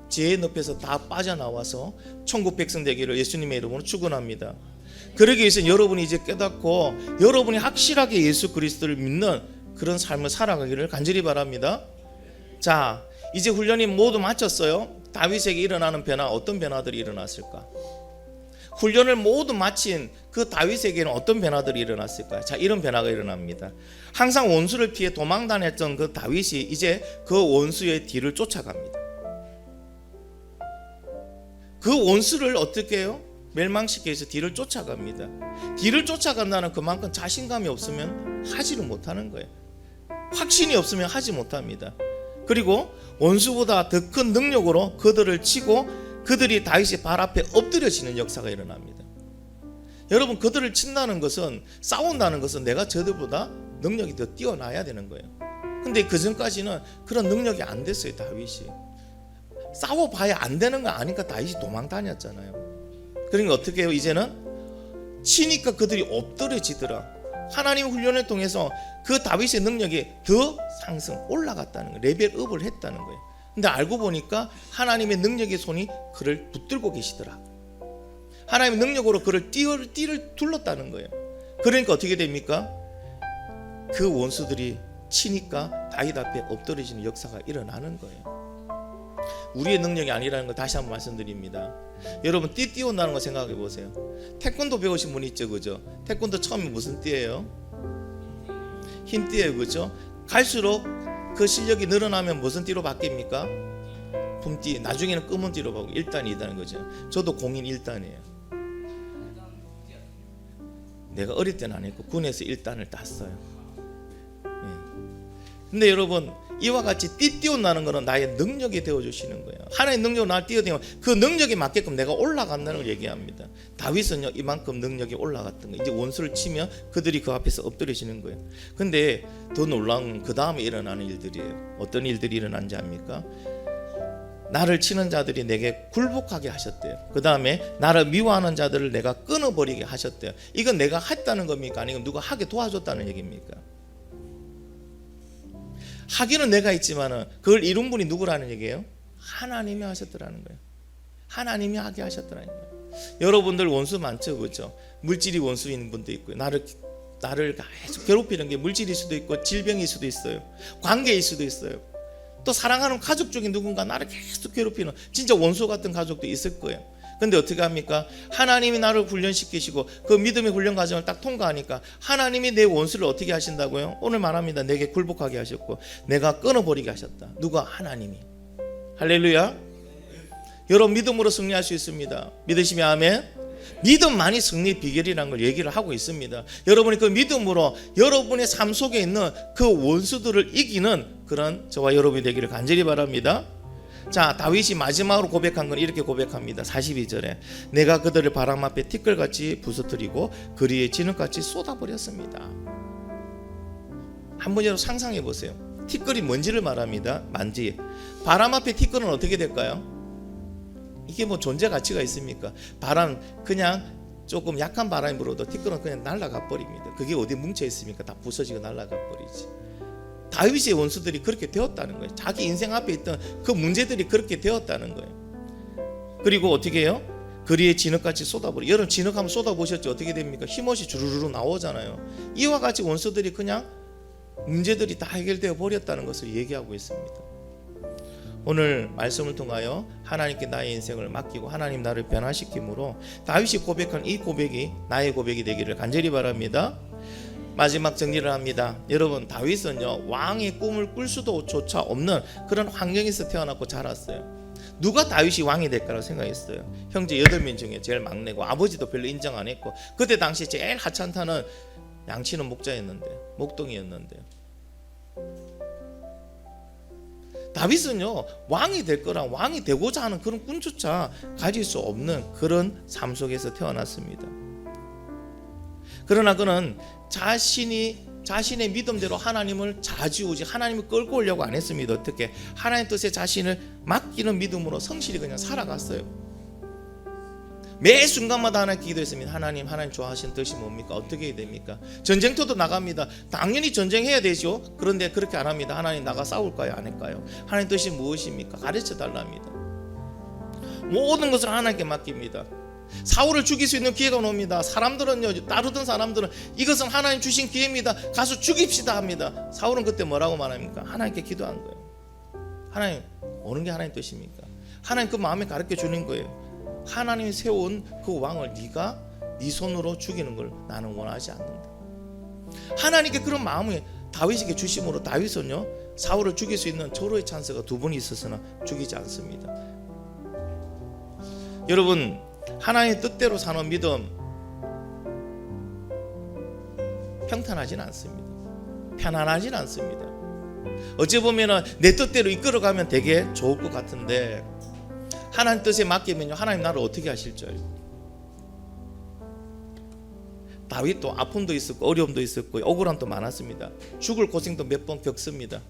죄의 늪에서 다 빠져나와서 천국 백성 되기를 예수님의 이름으로 축원합니다. 그러기 위해서 여러분이 이제 깨닫고 여러분이 확실하게 예수 그리스도를 믿는 그런 삶을 살아가기를 간절히 바랍니다. 자, 이제 훈련이 모두 마쳤어요. 다윗에게 일어나는 변화, 어떤 변화들이 일어났을까? 훈련을 모두 마친 그 다윗에게는 어떤 변화들이 일어났을까요? 자, 이런 변화가 일어납니다. 항상 원수를 피해 도망 다녔던 그 다윗이 이제 그 원수의 뒤를 쫓아갑니다. 그 원수를 어떻게 해요? 멸망시키기 위해서 뒤를 쫓아갑니다. 뒤를 쫓아간다는 그만큼 자신감이 없으면 하지를 못하는 거예요. 확신이 없으면 하지 못합니다. 그리고 원수보다 더 큰 능력으로 그들을 치고 그들이 다윗의 발 앞에 엎드려지는 역사가 일어납니다. 여러분, 그들을 친다는 것은, 싸운다는 것은 내가 저들보다 능력이 더 뛰어나야 되는 거예요. 근데 그 전까지는 그런 능력이 안 됐어요. 다윗이 싸워봐야 안 되는 거 아니까 다윗이 도망 다녔잖아요. 그러니까 어떻게 해요? 이제는 치니까 그들이 엎드려지더라. 하나님 훈련을 통해서 그 다윗의 능력이 더 올라갔다는 거예요. 레벨업을 했다는 거예요. 근데 알고 보니까 하나님의 능력의 손이 그를 붙들고 계시더라. 하나님의 능력으로 그를 띠를 둘렀다는 거예요. 그러니까 어떻게 됩니까? 그 원수들이 치니까 다윗 앞에 엎드려지는 역사가 일어나는 거예요. 우리의 능력이 아니라는 걸 다시 한번 말씀드립니다. 여러분, 띠 띄운다는 거 생각해 보세요. 태권도 배우신 분 있죠, 그죠? 태권도 처음에 무슨 띠예요? 흰 띠예요, 그죠? 갈수록 그 실력이 늘어나면 무슨 띠로 바뀝니까? 품띠. 나중에는 검은 띠로 바뀌고 1단, 2단인 거죠. 저도 공인 1단이에요. 내가 어릴 때는 안 했고 군에서 1단을 땄어요. 근데 여러분, 이와 같이 띠 띄운다는 것은 나의 능력이 되어주시는 거예요. 하나의 능력으로 나를 띄워내면 그 능력에 맞게끔 내가 올라간다는 걸 얘기합니다. 다윗은요, 이만큼 능력이 올라갔던 거예요. 이제 원수를 치면 그들이 그 앞에서 엎드려지는 거예요. 근데 더 놀라운 건 그 다음에 일어나는 일들이에요. 어떤 일들이 일어난지 압니까? 나를 치는 자들이 내게 굴복하게 하셨대요. 그 다음에 나를 미워하는 자들을 내가 끊어버리게 하셨대요. 이건 내가 했다는 겁니까? 아니면 누가 하게 도와줬다는 얘기입니까? 하기는 내가 있지만은 그걸 이룬 분이 누구라는 얘기예요? 하나님이 하셨더라는 거예요. 하나님이 하게 하셨더라는 거예요. 여러분들 원수 많죠, 그렇죠? 물질이 원수인 분도 있고요. 나를 계속 괴롭히는 게 물질일 수도 있고 질병일 수도 있어요. 관계일 수도 있어요. 또 사랑하는 가족 중에 누군가 나를 계속 괴롭히는 진짜 원수 같은 가족도 있을 거예요. 근데 어떻게 합니까? 하나님이 나를 훈련시키시고 그 믿음의 훈련 과정을 딱 통과하니까 하나님이 내 원수를 어떻게 하신다고요? 오늘 말합니다. 내게 굴복하게 하셨고 내가 끊어버리게 하셨다. 누가? 하나님이. 할렐루야. 여러분 믿음으로 승리할 수 있습니다. 믿으시면 아멘. 믿음만이 승리의 비결이라는 걸 얘기를 하고 있습니다. 여러분이 그 믿음으로 여러분의 삶 속에 있는 그 원수들을 이기는 그런 저와 여러분이 되기를 간절히 바랍니다. 자, 다윗이 마지막으로 고백한 건 이렇게 고백합니다. 42절에 내가 그들을 바람 앞에 티끌같이 부서뜨리고 그리에 진흙같이 쏟아버렸습니다. 한번 여러분 상상해 보세요. 티끌이 뭔지를 말합니다. 만지. 바람 앞에 티끌은 어떻게 될까요? 이게 뭐 존재 가치가 있습니까? 바람 그냥 조금 약한 바람이 불어도 티끌은 그냥 날아가 버립니다. 그게 어디 뭉쳐 있습니까? 다 부서지고 날아가 버리지. 다윗의 원수들이 그렇게 되었다는 거예요. 자기 인생 앞에 있던 그 문제들이 그렇게 되었다는 거예요. 그리고 어떻게 해요? 그리에 진흙같이 쏟아버려. 여러분 진흙 한번 쏟아보셨죠? 어떻게 됩니까? 힘없이 주르르 나오잖아요. 이와 같이 원수들이 그냥 문제들이 다 해결되어 버렸다는 것을 얘기하고 있습니다. 오늘 말씀을 통하여 하나님께 나의 인생을 맡기고 하나님 나를 변화시킴으로 다윗이 고백한 이 고백이 나의 고백이 되기를 간절히 바랍니다. 마지막 정리를 합니다. 여러분 다윗은요 왕의 꿈을 꿀 수도 조차 없는 그런 환경에서 태어났고 자랐어요. 누가 다윗이 왕이 될까라고 생각했어요. 형제 8명 중에 제일 막내고 아버지도 별로 인정 안 했고 그때 당시 제일 하찮다는 양치는 목자였는데 목동이었는데 다윗은요 왕이 될 거랑 왕이 되고자 하는 그런 꿈조차 가질 수 없는 그런 삶 속에서 태어났습니다. 그러나 그는 자신의 믿음대로 하나님을 좌지우지 하나님을 끌고 오려고 안 했습니다. 어떻게? 하나님 뜻에 자신을 맡기는 믿음으로 성실히 그냥 살아갔어요. 매 순간마다 하나님 기도했습니다. 하나님 좋아하시는 뜻이 뭡니까? 어떻게 해야 됩니까? 전쟁터도 나갑니다. 당연히 전쟁해야 되죠. 그런데 그렇게 안 합니다. 하나님 나가 싸울까요? 안 할까요? 하나님 뜻이 무엇입니까? 가르쳐 달랍니다. 모든 것을 하나님께 맡깁니다. 사울을 죽일 수 있는 기회가 옵니다. 사람들은요 따르던 사람들은 이것은 하나님 주신 기회입니다. 가서 죽입시다 합니다. 사울은 그때 뭐라고 말합니까? 하나님께 기도한 거예요. 하나님 어느 게 하나님 뜻입니까? 하나님 그 마음에 가르쳐 주는 거예요. 하나님이 세운 그 왕을 네가 네 손으로 죽이는 걸 나는 원하지 않는다. 하나님께 그런 마음을 다윗에게 주심으로 다윗은요 사울을 죽일 수 있는 절호의 찬스가 2번이 있었으나 죽이지 않습니다. 여러분 하나님의 뜻대로 사는 믿음 평탄하진 않습니다. 편안하진 않습니다. 어찌 보면 내 뜻대로 이끌어가면 되게 좋을 것 같은데 하나님 뜻에 맡기면요 하나님 나를 어떻게 하실 줄 알고. 다윗도 아픔도 있었고 어려움도 있었고 억울함도 많았습니다. 죽을 고생도 몇 번 겪습니다.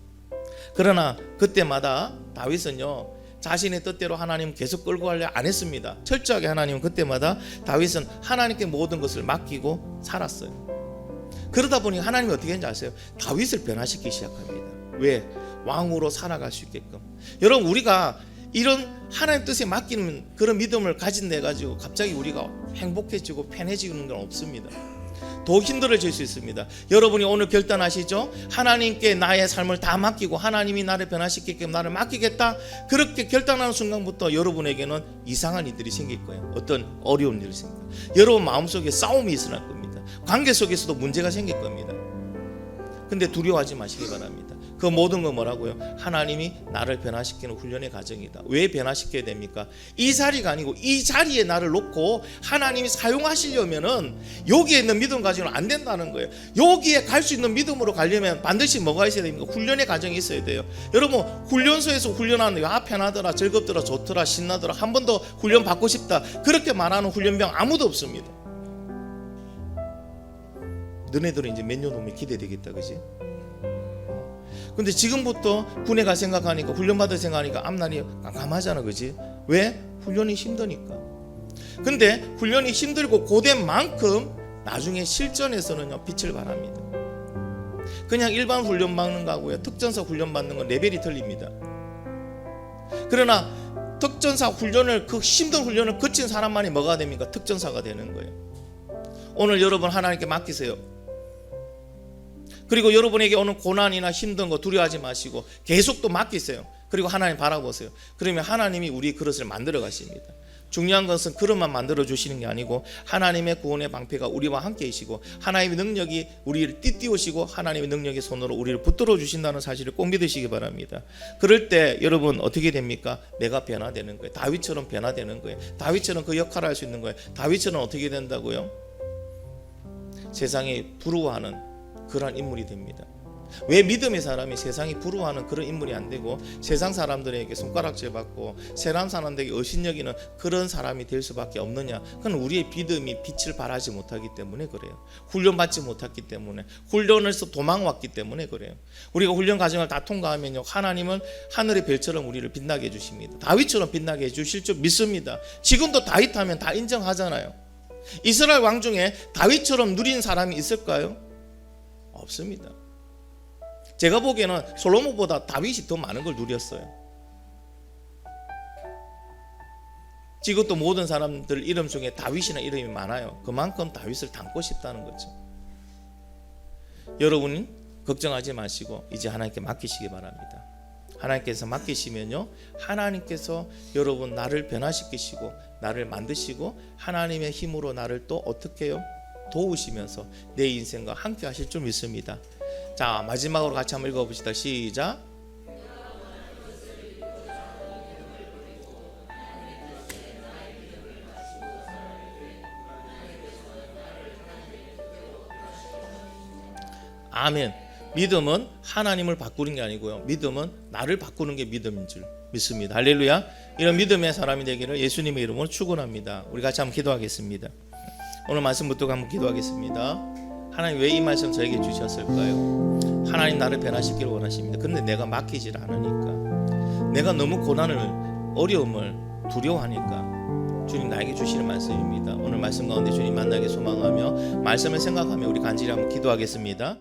그러나 그때마다 다윗은요 자신의 뜻대로 하나님 계속 끌고 가려 안 했습니다. 철저하게 하나님은 그때마다 다윗은 하나님께 모든 것을 맡기고 살았어요. 그러다 보니 하나님이 어떻게 했는지 아세요? 다윗을 변화시키기 시작합니다. 왜? 왕으로 살아갈 수 있게끔. 여러분 우리가 이런 하나님 뜻에 맡기는 그런 믿음을 가진내 가지고 갑자기 우리가 행복해지고 편해지는 건 없습니다. 더 힘들어질 수 있습니다. 여러분이 오늘 결단하시죠? 하나님께 나의 삶을 다 맡기고 하나님이 나를 변화시키게끔 나를 맡기겠다. 그렇게 결단하는 순간부터 여러분에게는 이상한 일들이 생길 거예요. 어떤 어려운 일이 생길 거예요. 여러분 마음속에 싸움이 일어날 겁니다. 관계 속에서도 문제가 생길 겁니다. 근데 두려워하지 마시기 바랍니다. 그 모든 건 뭐라고요? 하나님이 나를 변화시키는 훈련의 과정이다. 왜 변화시켜야 됩니까? 이 자리가 아니고 이 자리에 나를 놓고 하나님이 사용하시려면은 여기에 있는 믿음 가지고는 안 된다는 거예요. 여기에 갈 수 있는 믿음으로 가려면 반드시 뭐가 있어야 됩니까? 훈련의 과정이 있어야 돼요. 여러분 훈련소에서 훈련하는 편하더라 즐겁더라 좋더라 신나더라 한 번 더 훈련 받고 싶다 그렇게 말하는 훈련병 아무도 없습니다. 너네들은 이제 몇 년 후면 기대되겠다 그지? 근데 지금부터 군에 갈 생각하니까 훈련받을 생각하니까 앞날이 깜깜하잖아 그지? 왜? 훈련이 힘드니까. 근데 훈련이 힘들고 고된 만큼 나중에 실전에서는요 빛을 발합니다. 그냥 일반 훈련 받는 거하고요, 특전사 훈련 받는 건 레벨이 틀립니다. 그러나 특전사 훈련을, 그 힘든 훈련을 거친 사람만이 뭐가 됩니까? 특전사가 되는 거예요. 오늘 여러분 하나님께 맡기세요. 그리고 여러분에게 오는 고난이나 힘든 거 두려워하지 마시고 계속 또 맡기세요. 그리고 하나님 바라보세요. 그러면 하나님이 우리 그릇을 만들어 가십니다. 중요한 것은 그릇만 만들어 주시는 게 아니고 하나님의 구원의 방패가 우리와 함께 계시고 하나님의 능력이 우리를 띠띠우시고 하나님의 능력의 손으로 우리를 붙들어 주신다는 사실을 꼭 믿으시기 바랍니다. 그럴 때 여러분 어떻게 됩니까? 내가 변화되는 거예요. 다윗처럼 변화되는 거예요. 다윗처럼 그 역할을 할 수 있는 거예요. 다윗처럼 어떻게 된다고요? 세상이 부러워하는 그런 인물이 됩니다. 왜 믿음의 사람이 세상이 부러워하는 그런 인물이 안 되고 세상 사람들에게 손가락질 받고 세상 사람들에게 의심여기는 그런 사람이 될 수밖에 없느냐? 그건 우리의 믿음이 빛을 발하지 못하기 때문에 그래요. 훈련받지 못했기 때문에, 훈련에서 도망왔기 때문에 그래요. 우리가 훈련 과정을 다 통과하면요, 하나님은 하늘의 별처럼 우리를 빛나게 해주십니다. 다윗처럼 빛나게 해주실 줄 믿습니다. 지금도 다윗 하면 다 인정하잖아요. 이스라엘 왕 중에 다윗처럼 누린 사람이 있을까요? 없습니다. 제가 보기에는 솔로몬보다 다윗이 더 많은 걸 누렸어요. 지금도 모든 사람들 이름 중에 다윗이나 이름이 많아요. 그만큼 다윗을 닮고 싶다는 거죠. 여러분이 걱정하지 마시고 이제 하나님께 맡기시기 바랍니다. 하나님께서 맡기시면요, 하나님께서 여러분 나를 변화시키시고 나를 만드시고 하나님의 힘으로 나를 또 어떻게 해요? 도우시면서 내 인생과 함께 하실 줄 믿습니다. 자, 마지막으로 같이 한번 읽어봅시다. 시작. 아멘. 믿음은 하나님을 바꾸는 게 아니고요, 믿음은 나를 바꾸는 게 믿음인 줄 믿습니다. 할렐루야. 이런 믿음의 사람이 되기를 예수님의 이름으로 축원합니다. 우리 같이 한번 기도하겠습니다. 오늘 말씀 붙들고 한번 기도하겠습니다. 하나님, 왜 이 말씀 저에게 주셨을까요? 하나님 나를 변화시키기를 원하십니다. 근데 내가 맡기질 않으니까, 내가 너무 고난을, 어려움을 두려워하니까 주님 나에게 주시는 말씀입니다. 오늘 말씀 가운데 주님 만나게 소망하며 말씀을 생각하며 우리 간절히 한번 기도하겠습니다.